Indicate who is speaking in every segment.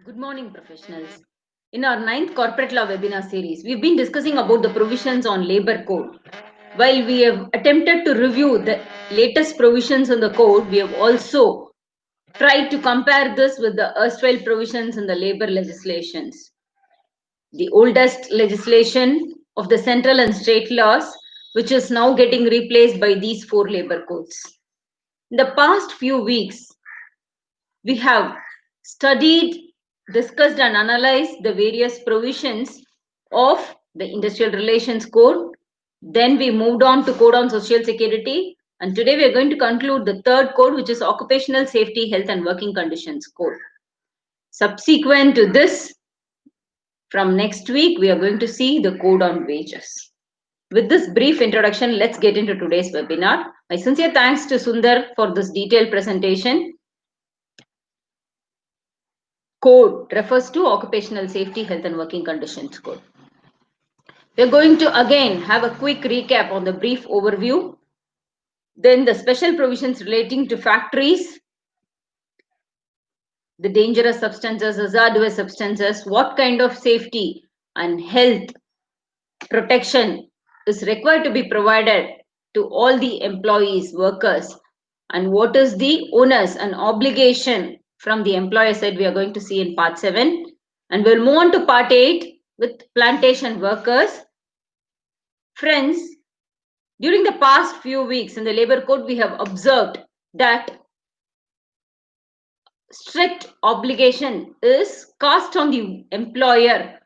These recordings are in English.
Speaker 1: Good morning, professionals. In our 9th corporate law webinar series, we've been discussing about the provisions on labor code. While we have attempted to review the latest provisions in the code, we have also tried to compare this with the erstwhile provisions in the labor legislations. The oldest legislation of the central and state laws, which is now getting replaced by these 4 labor codes. In the past few weeks, we have studied, discussed and analyzed the various provisions of the Industrial Relations Code. Then we moved on to Code on Social Security. And today we are going to conclude the third code, which is Occupational Safety, Health and Working Conditions Code. Subsequent to this, from next week, we are going to see the Code on Wages. With this brief introduction, let's get into today's webinar. My sincere thanks to Sundar for this detailed presentation. Code refers to Occupational Safety, Health and Working Conditions Code. We're going to again have a quick recap on the brief overview. Then the special provisions relating to factories, the dangerous substances, hazardous substances, what kind of safety and health protection is required to be provided to all the employees, workers, and what is the onus and obligation from the employer side we are going to see in part 7. And we'll move on to part 8 with plantation workers. Friends, during the past few weeks in the labor code, we have observed that strict obligation is cast on the employer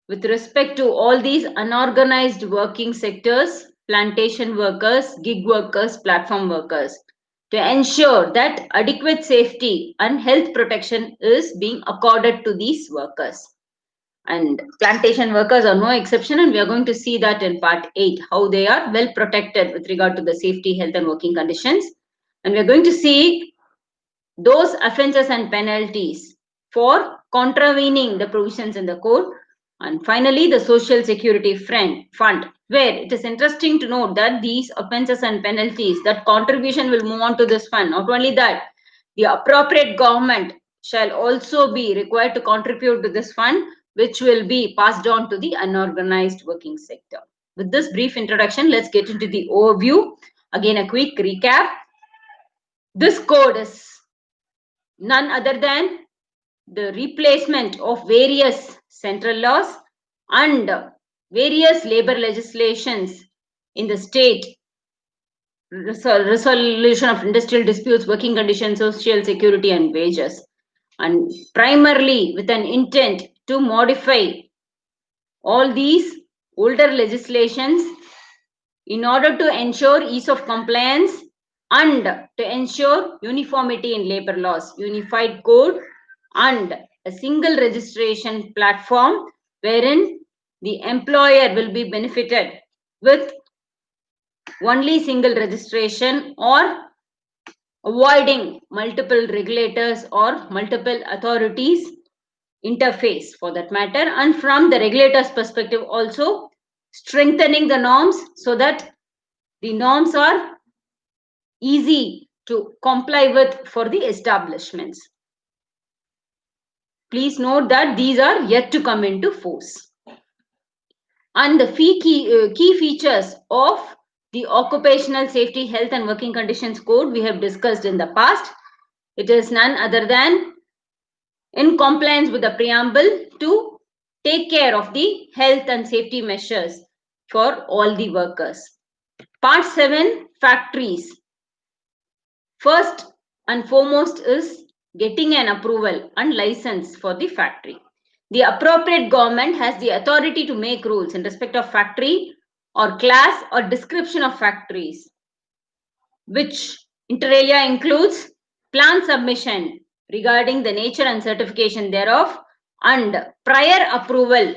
Speaker 1: with respect to all these unorganized working sectors, plantation workers, gig workers, platform workers, to ensure that adequate safety and health protection is being accorded to these workers. And plantation workers are no exception, and we are going to see that in part 8, how they are well protected with regard to the safety, health and working conditions. And we are going to see those offences and penalties for contravening the provisions in the code. And finally, the Social Security Fund, where it is interesting to note that these offences and penalties, that contribution will move on to this fund. Not only that, the appropriate government shall also be required to contribute to this fund, which will be passed on to the unorganized working sector. With this brief introduction, let's get into the overview. Again, a quick recap. This code is none other than the replacement of various central laws and various labor legislations in the state, resolution of industrial disputes, working conditions, social security and wages, and primarily with an intent to modify all these older legislations in order to ensure ease of compliance and to ensure uniformity in labor laws, unified code and a single registration platform wherein the employer will be benefited with only single registration or avoiding multiple regulators or multiple authorities interface for that matter, and from the regulator's perspective also strengthening the norms so that the norms are easy to comply with for the establishments. Please note that these are yet to come into force. And the key features of the Occupational Safety, Health and Working Conditions Code we have discussed in the past. It is none other than in compliance with the preamble to take care of the health and safety measures for all the workers. Part 7, factories. First and foremost is getting an approval and license for the factory. The appropriate government has the authority to make rules in respect of factory or class or description of factories, which inter alia includes plan submission regarding the nature and certification thereof and prior approval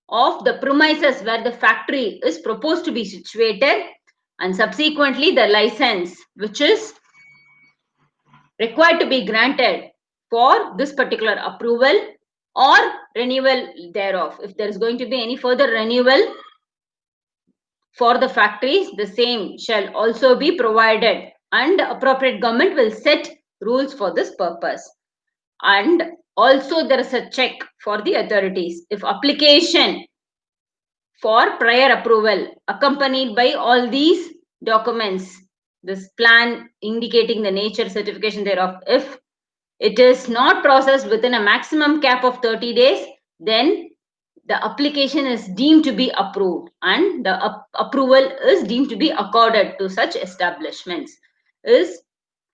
Speaker 1: of the premises where the factory is proposed to be situated, and subsequently the license which is required to be granted for this particular approval or renewal thereof. If there is going to be any further renewal for the factories, the same shall also be provided and the appropriate government will set rules for this purpose. And also there is a check for the authorities. If application for prior approval accompanied by all these documents, this plan indicating the nature certification thereof, if it is not processed within a maximum cap of 30 days, then the application is deemed to be approved and the approval is deemed to be accorded to such establishments is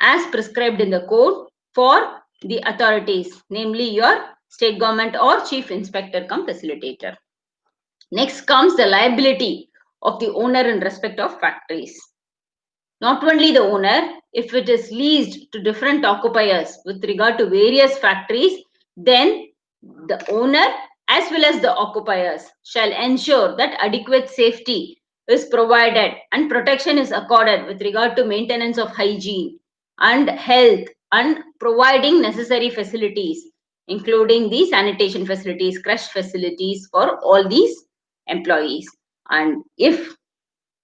Speaker 1: as prescribed in the code for the authorities, namely your state government or chief inspector cum facilitator. Next comes the liability of the owner in respect of factories. Not only the owner, if it is leased to different occupiers with regard to various factories, then the owner as well as the occupiers shall ensure that adequate safety is provided and protection is accorded with regard to maintenance of hygiene and health and providing necessary facilities, including the sanitation facilities, crush facilities for all these employees. And if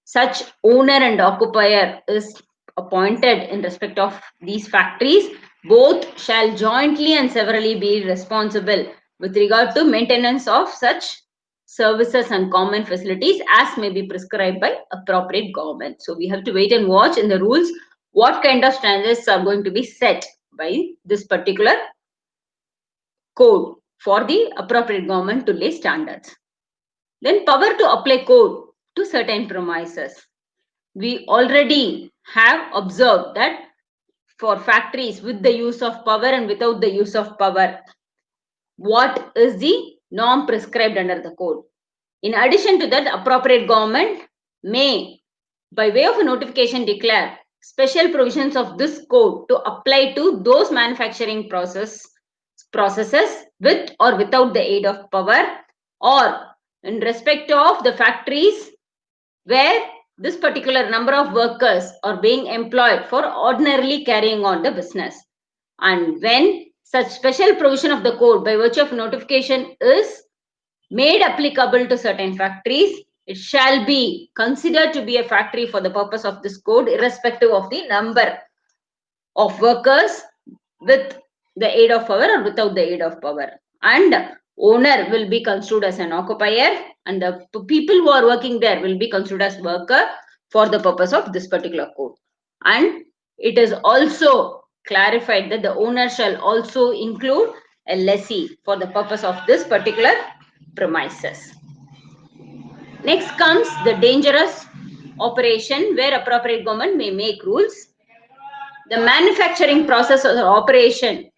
Speaker 1: such owner and occupier is appointed in respect of these factories, both shall jointly and severally be responsible with regard to maintenance of such services and common facilities as may be prescribed by appropriate government. So we have to wait and watch in the rules what kind of standards are going to be set by this particular code for the appropriate government to lay standards. Then power to apply code to certain premises. We already have observed that for factories with the use of power and without the use of power, what is the norm prescribed under the code. In addition to that, appropriate government may, by way of a notification, declare special provisions of this code to apply to those manufacturing processes with or without the aid of power, or in respect of the factories where this particular number of workers are being employed for ordinarily carrying on the business. And when such special provision of the code by virtue of notification is made applicable to certain factories, it shall be considered to be a factory for the purpose of this code, irrespective of the number of workers with the aid of power or without the aid of power. And owner will be construed as an occupier and the people who are working there will be construed as worker for the purpose of this particular code. And it is also clarified that the owner shall also include a lessee for the purpose of this particular premises. Next comes the dangerous operation where appropriate government may make rules. The manufacturing process or operation,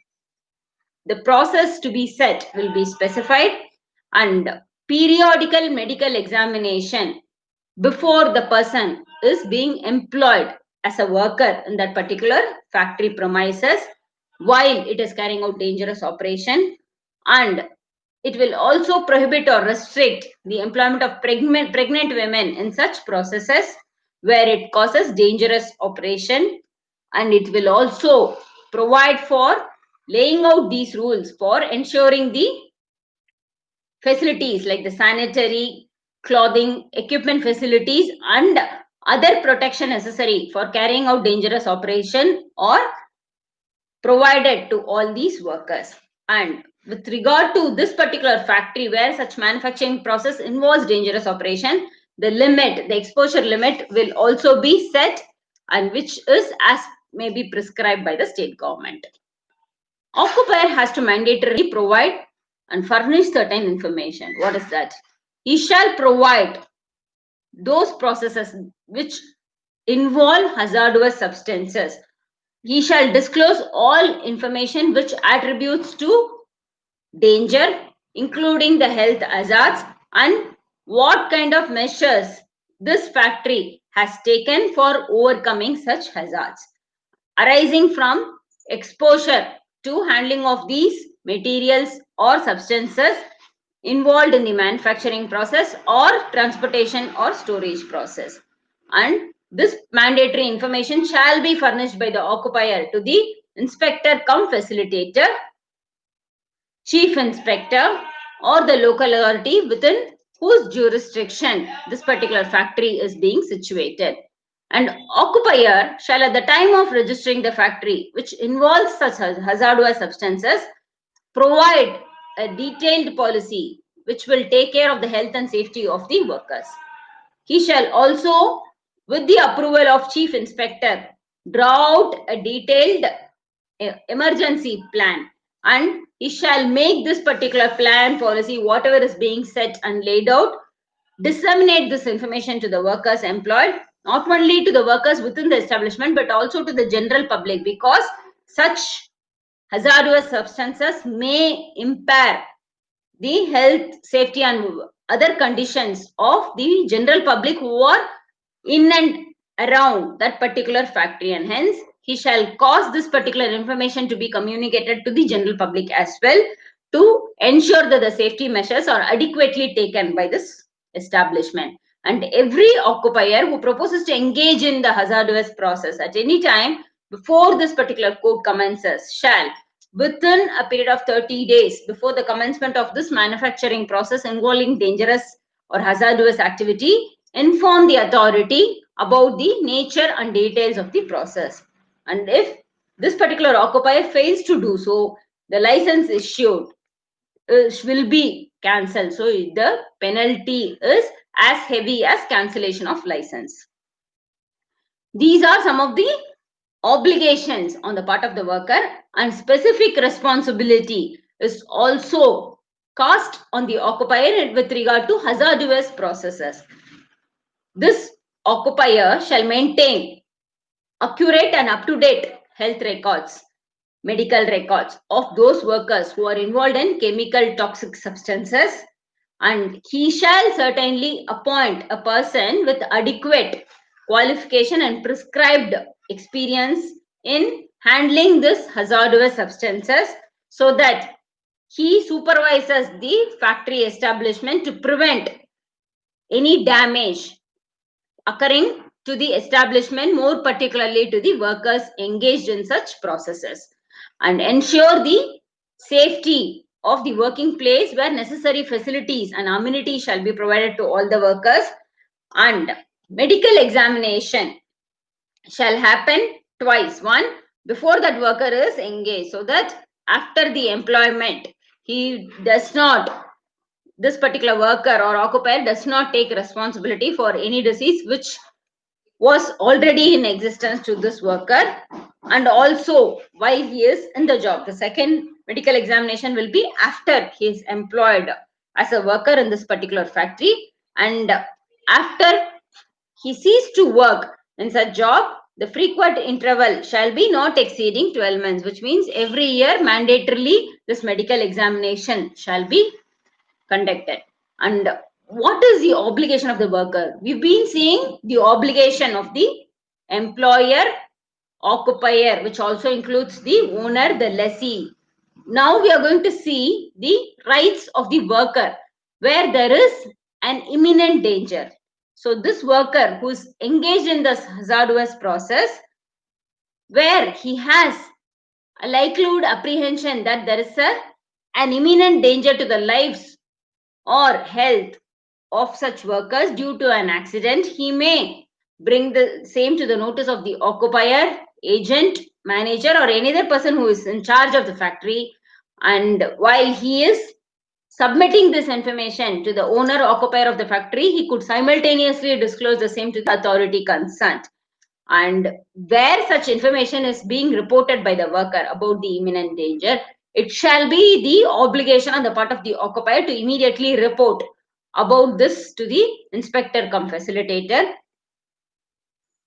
Speaker 1: the process to be set will be specified, and periodical medical examination before the person is being employed as a worker in that particular factory premises while it is carrying out dangerous operation, and it will also prohibit or restrict the employment of pregnant women in such processes where it causes dangerous operation, and it will also provide for laying out these rules for ensuring the facilities like the sanitary, clothing, equipment facilities and other protection necessary for carrying out dangerous operation or provided to all these workers. And with regard to this particular factory where such manufacturing process involves dangerous operation, the limit, the exposure limit will also be set, and which is as may be prescribed by the state government. Occupier has to mandatorily provide and furnish certain information. What is that? He shall provide those processes which involve hazardous substances. He shall disclose all information which attributes to danger, including the health hazards, and what kind of measures this factory has taken for overcoming such hazards arising from exposure to handling of these materials or substances involved in the manufacturing process or transportation or storage process. And this mandatory information shall be furnished by the occupier to the inspector cum facilitator, chief inspector or the local authority within whose jurisdiction this particular factory is being situated. And occupier shall at the time of registering the factory which involves such hazardous substances provide a detailed policy which will take care of the health and safety of the workers. He shall also, with the approval of Chief Inspector, draw out a detailed emergency plan, and he shall make this particular plan, policy, whatever is being set and laid out, disseminate this information to the workers employed, not only to the workers within the establishment but also to the general public, because such hazardous substances may impair the health, safety and other conditions of the general public who are in and around that particular factory, and hence he shall cause this particular information to be communicated to the general public as well, to ensure that the safety measures are adequately taken by this establishment. And every occupier who proposes to engage in the hazardous process at any time before this particular code commences shall, within a period of 30 days before the commencement of this manufacturing process involving dangerous or hazardous activity, inform the authority about the nature and details of the process. And if this particular occupier fails to do so, the license issued will be cancelled. So the penalty is as heavy as cancellation of license. These are some of the obligations on the part of the worker, and specific responsibility is also cast on the occupier with regard to hazardous processes. This occupier shall maintain accurate and up-to-date health records, medical records of those workers who are involved in chemical toxic substances, and he shall certainly appoint a person with adequate qualification and prescribed experience in handling this hazardous substances, so that he supervises the factory establishment to prevent any damage occurring to the establishment, more particularly to the workers engaged in such processes, and ensure the safety of the working place where necessary facilities and amenities shall be provided to all the workers, and medical examination shall happen twice, one before that worker is engaged, so that after the employment he does not, this particular worker or occupier does not take responsibility for any disease which was already in existence to this worker, and also while he is in the job. The second medical examination will be after he is employed as a worker in this particular factory, and after he ceased to work in such job, the frequent interval shall be not exceeding 12 months, which means every year mandatorily this medical examination shall be conducted. And what is the obligation of the worker? We've been seeing the obligation of the employer, occupier, which also includes the owner, the lessee. Now we are going to see the rights of the worker where there is an imminent danger. So this worker who is engaged in this hazardous process, where he has a likelihood apprehension that there is an imminent danger to the lives or health of such workers due to an accident, he may bring the same to the notice of the occupier, agent, manager or any other person who is in charge of the factory, and while he is submitting this information to the owner or occupier of the factory, he could simultaneously disclose the same to the authority concerned. And where such information is being reported by the worker about the imminent danger, it shall be the obligation on the part of the occupier to immediately report about this to the inspector cum facilitator,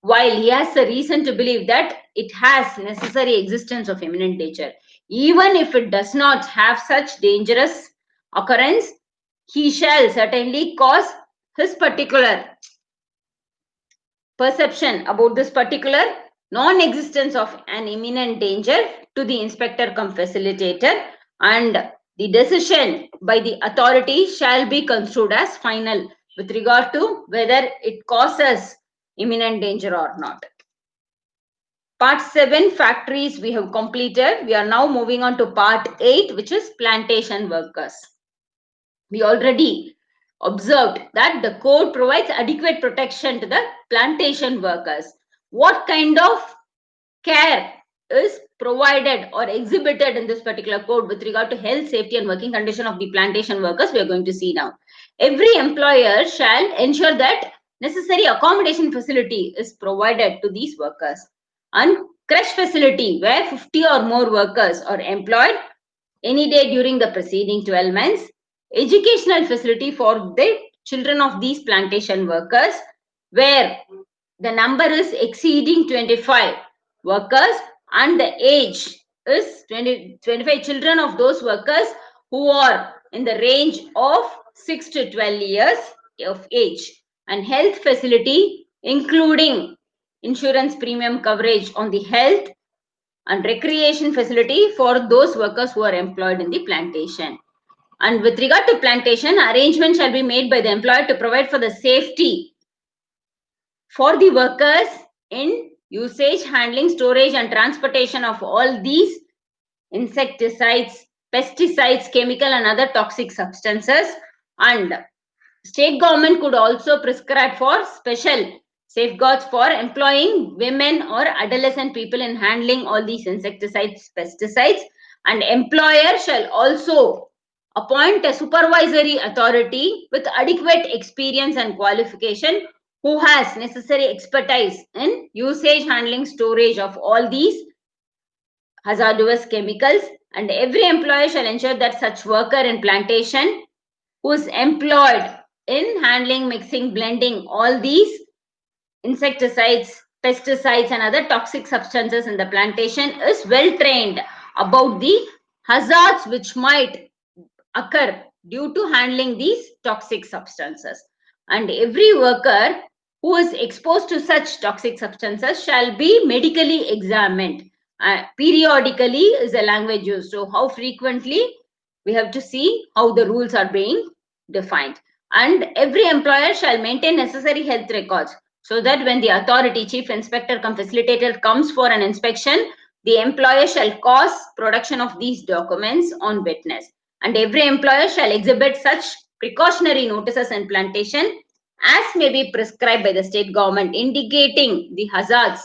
Speaker 1: while he has a reason to believe that it has necessary existence of imminent danger. Even if it does not have such dangerous occurrence, he shall certainly cause his particular perception about this particular non-existence of an imminent danger to the inspector cum facilitator, and the decision by the authority shall be construed as final with regard to whether it causes imminent danger or not. Part 7 factories we have completed. We are now moving on to part 8, which is plantation workers. We already observed that the code provides adequate protection to the plantation workers. What kind of care is provided or exhibited in this particular code with regard to health, safety and working condition of the plantation workers, we are going to see now. Every employer shall ensure that necessary accommodation facility is provided to these workers. And creche facility where 50 or more workers are employed any day during the preceding 12 months. Educational facility for the children of these plantation workers where the number is exceeding 25 workers and the age is 25 children of those workers who are in the range of 6 to 12 years of age, and health facility including insurance premium coverage on the health and recreation facility for those workers who are employed in the plantation. And with regard to plantation, arrangement shall be made by the employer to provide for the safety for the workers in usage, handling, storage and transportation of all these insecticides, pesticides, chemical and other toxic substances. And state government could also prescribe for special safeguards for employing women or adolescent people in handling all these insecticides, pesticides. And employer shall also appoint a supervisory authority with adequate experience and qualification who has necessary expertise in usage, handling, storage of all these hazardous chemicals. And every employer shall ensure that such worker in plantation who is employed in handling, mixing, blending all these insecticides, pesticides and other toxic substances in the plantation is well trained about the hazards which might occur due to handling these toxic substances. And every worker who is exposed to such toxic substances shall be medically examined. Periodically is the language used. So how frequently, we have to see how the rules are being defined. And every employer shall maintain necessary health records so that when the authority, chief inspector cum facilitator comes for an inspection, the employer shall cause production of these documents on witness. And every employer shall exhibit such precautionary notices in plantation as may be prescribed by the state government, indicating the hazards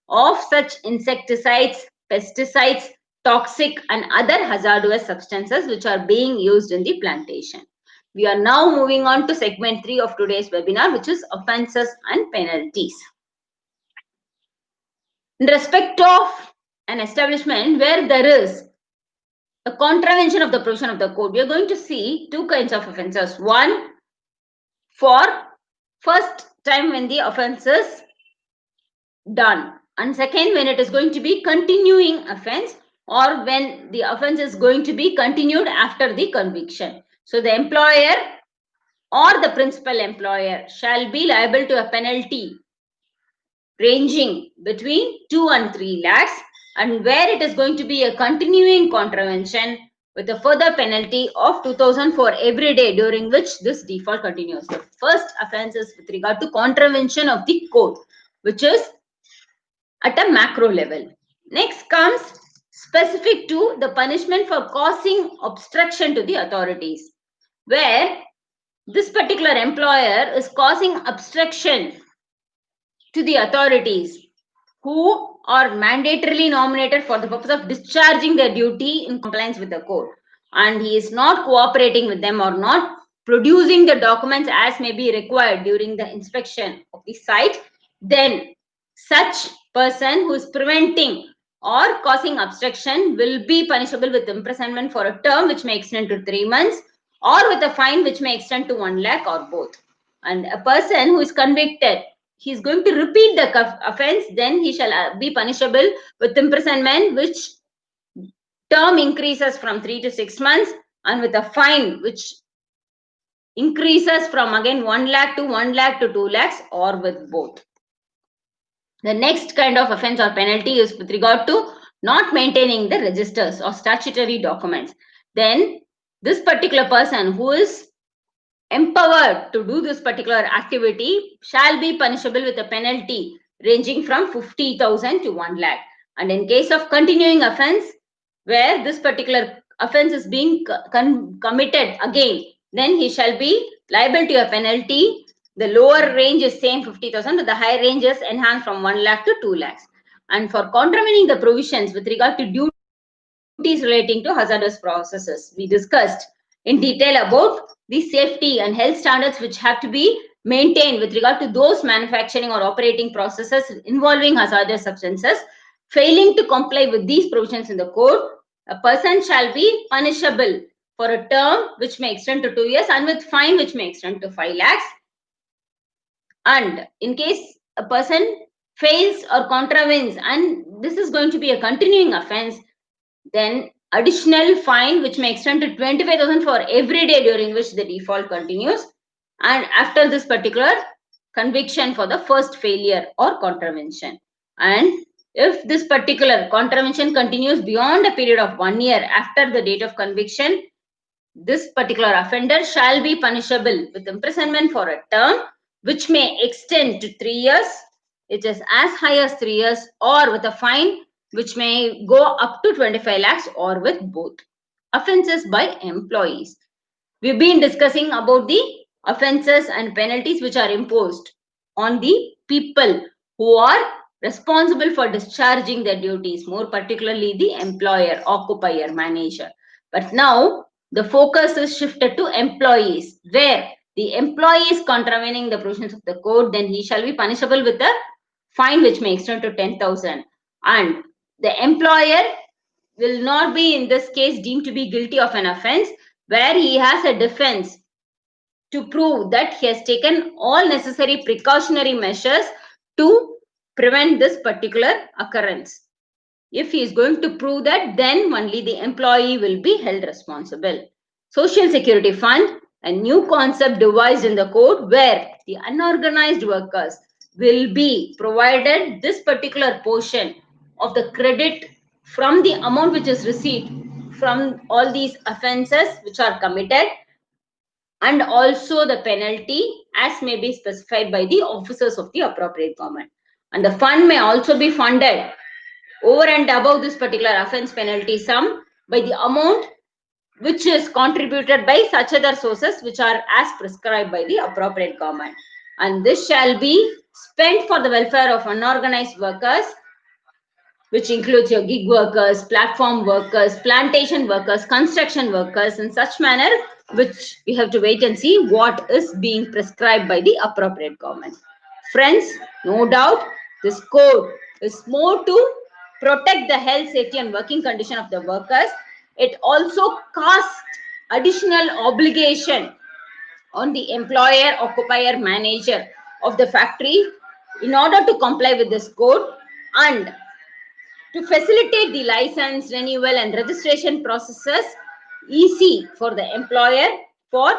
Speaker 1: of such insecticides, pesticides, toxic and other hazardous substances which are being used in the plantation. We are now moving on to segment 3 of today's webinar, which is offences and penalties. In respect of an establishment where there is a contravention of the provision of the code, we are going to see two kinds of offences. One, for first time when the offence is done, and second, when it is going to be continuing offence or when the offence is going to be continued after the conviction. So the employer or the principal employer shall be liable to a penalty ranging between 2 and 3 lakhs, and where it is going to be a continuing contravention with a further penalty of 2,000 for every day during which this default continues. The first offence is with regard to contravention of the code, which is at a macro level. Next comes specific to the punishment for causing obstruction to the authorities, where this particular employer is causing obstruction to the authorities who are mandatorily nominated for the purpose of discharging their duty in compliance with the code, and he is not cooperating with them or not producing the documents as may be required during the inspection of the site, then such person who is preventing or causing obstruction will be punishable with imprisonment for a term which may extend to 3 months or with a fine which may extend to 1 lakh or both. And a person who is convicted, he is going to repeat the offence, then he shall be punishable with imprisonment which term increases from 3 to 6 months and with a fine which increases from again 1 lakh to 1 lakh to 2 lakhs or with both. The next kind of offence or penalty is with regard to not maintaining the registers or statutory documents. Then this particular person who is empowered to do this particular activity shall be punishable with a penalty ranging from 50,000 to 1 lakh. And in case of continuing offence, where this particular offence is being committed again, then he shall be liable to a penalty. The lower range is same 50,000, but the higher range is enhanced from 1 lakh to 2 lakhs. and for contravening the provisions with regard to duties relating to hazardous processes. We discussed in detail about the safety and health standards which have to be maintained with regard to those manufacturing or operating processes involving hazardous substances. Failing to comply with these provisions in the code, a person shall be punishable for a term which may extend to 2 years and with fine which may extend to 5 lakhs. And in case a person fails or contravenes, and this is going to be a continuing offense, then additional fine which may extend to 25,000 for every day during which the default continues, and after this particular conviction for the first failure or contravention. And if this particular contravention continues beyond a period of 1 year after the date of conviction, this particular offender shall be punishable with imprisonment for a term which may extend to 3 years, it is as high as 3 years, or with a fine which may go up to 25 lakhs, or with both. Offences by employees. We've been discussing about the offences and penalties which are imposed on the people who are responsible for discharging their duties, more particularly the employer, occupier, manager. But now the focus is shifted to employees, where the employee is contravening the provisions of the code, then he shall be punishable with a fine which may extend to 10,000. And the employer will not be in this case deemed to be guilty of an offense, where he has a defense to prove that he has taken all necessary precautionary measures to prevent this particular occurrence. If he is going to prove that, then only the employee will be held responsible. Social Security Fund, a new concept devised in the code where the unorganized workers will be provided this particular portion of the credit from the amount which is received from all these offences which are committed, and also the penalty as may be specified by the officers of the appropriate government. And the fund may also be funded over and above this particular offence penalty sum by the amount which is contributed by such other sources which are as prescribed by the appropriate government. And this shall be spent for the welfare of unorganized workers, which includes your gig workers, platform workers, plantation workers, construction workers, in such manner which we have to wait and see what is being prescribed by the appropriate government. Friends, no doubt this code is more to protect the health, safety and working condition of the workers. It also casts additional obligation on the employer, occupier, manager of the factory in order to comply with this code, and to facilitate the license, renewal and registration processes easy for the employer for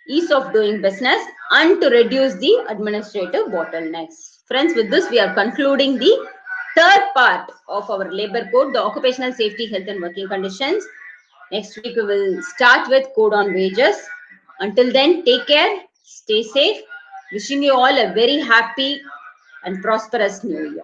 Speaker 1: ease of doing business, and to reduce the administrative bottlenecks. Friends, with this we are concluding the third part of our labor code, the occupational safety, health and working conditions. Next week we will start with code on wages. Until then, take care, stay safe. Wishing you all a very happy and prosperous new year.